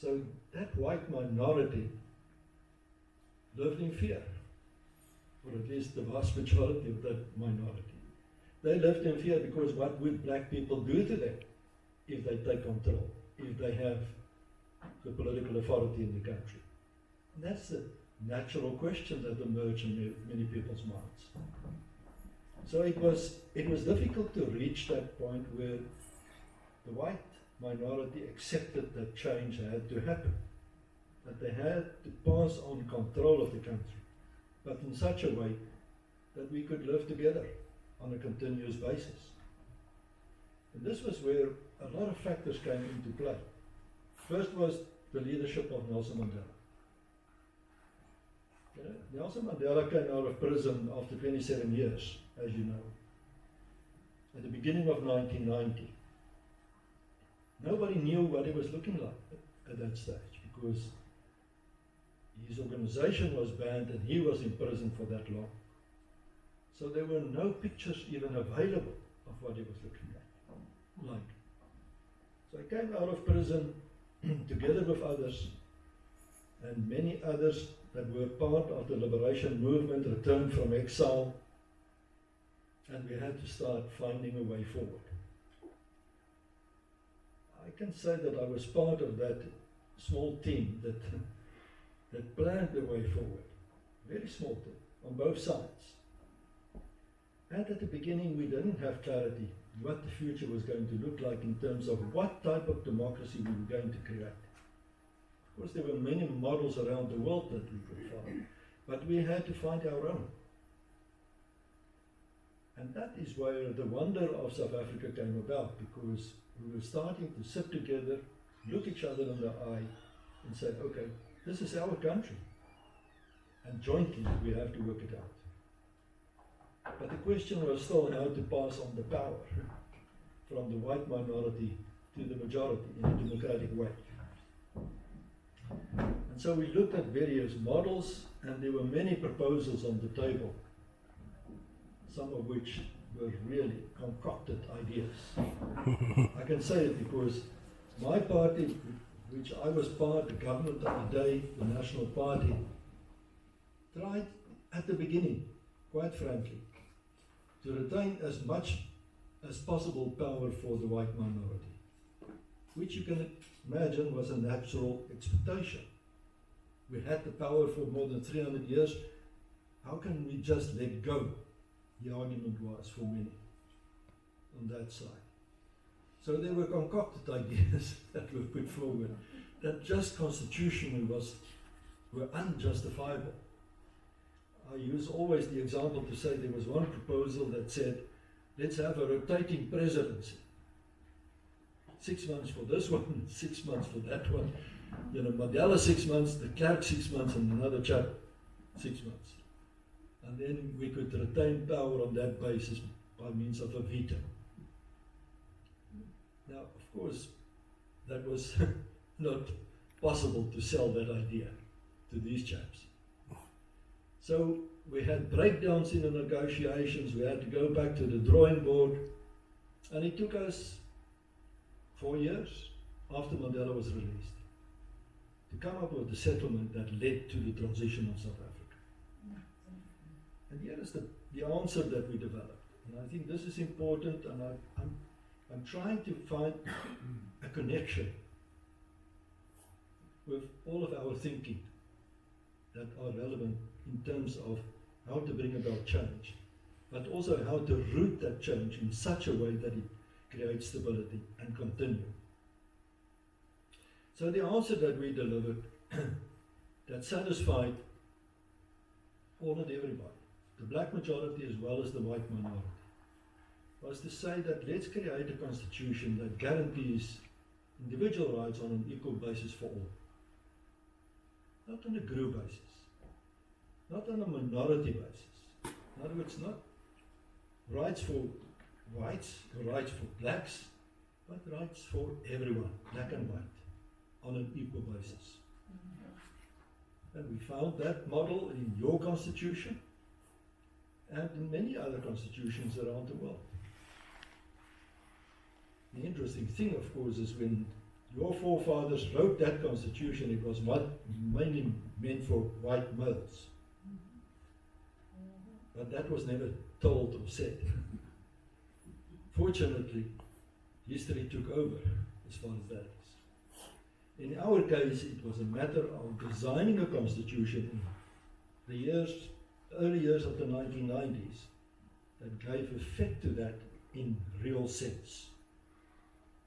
So that white minority lived in fear, or at least the vast majority of that minority. They lived in fear because what would black people do to them if they take control, if they have the political authority in the country? And that's the natural question that emerged in many people's minds. So it was difficult to reach that point where the white minority accepted that change had to happen, that they had to pass on control of the country, but in such a way that we could live together on a continuous basis. And this was where a lot of factors came into play. First was the leadership of Nelson Mandela. Nelson Mandela came out of prison after 27 years, as you know, at the beginning of 1990. Nobody knew what he was looking like at that stage because his organization was banned and he was in prison for that long. So there were no pictures even available of what he was looking like. So he came out of prison together with others, and many others that were part of the liberation movement returned from exile, and we had to start finding a way forward. I can say that I was part of that small team that planned the way forward. Very small team, on both sides. And at the beginning we didn't have clarity what the future was going to look like in terms of what type of democracy we were going to create. Of course, there were many models around the world that we could follow, but we had to find our own. And that is where the wonder of South Africa came about, because we were starting to sit together, look each other in the eye, and say, okay, this is our country, and jointly we have to work it out. But the question was still how to pass on the power from the white minority to the majority in a democratic way. And so we looked at various models, and there were many proposals on the table, some of which were really concocted ideas. I can say it because my party, which I was part, the government of the day, the National Party, tried at the beginning, quite frankly, to retain as much as possible power for the white minority, which you can imagine was a natural expectation. We had the power for more than 300 years. How can we just let go? The argument was for many on that side. So there were concocted ideas that were put forward that just constitutionally were unjustifiable. I use always the example to say there was one proposal that said, let's have a rotating presidency. 6 months for this one, 6 months for that one. You know, Mandela 6 months, de Klerk 6 months, and another chap 6 months. And then we could retain power on that basis by means of a veto. Now, of course, that was not possible to sell that idea to these chaps. So we had breakdowns in the negotiations, we had to go back to the drawing board, and it took us 4 years after Mandela was released to come up with a settlement that led to the transition of South Africa. And here is the answer that we developed. And I think this is important, and I'm trying to find a connection with all of our thinking that are relevant in terms of how to bring about change, but also how to root that change in such a way that it creates stability and continue. So the answer that we delivered that satisfied all and everybody, the black majority as well as the white minority, was to say that let's create a constitution that guarantees individual rights on an equal basis for all. Not on a group basis, not on a minority basis. In other words, not rights for whites or rights for blacks, but rights for everyone, black and white, on an equal basis. And we found that model in your constitution and in many other constitutions around the world. The interesting thing, of course, is when your forefathers wrote that constitution, it was mainly meant for white males. But that was never told or said. Fortunately, history took over as far as that is. In our case, it was a matter of designing a constitution in the early years of the 1990s that gave effect to that in real sense.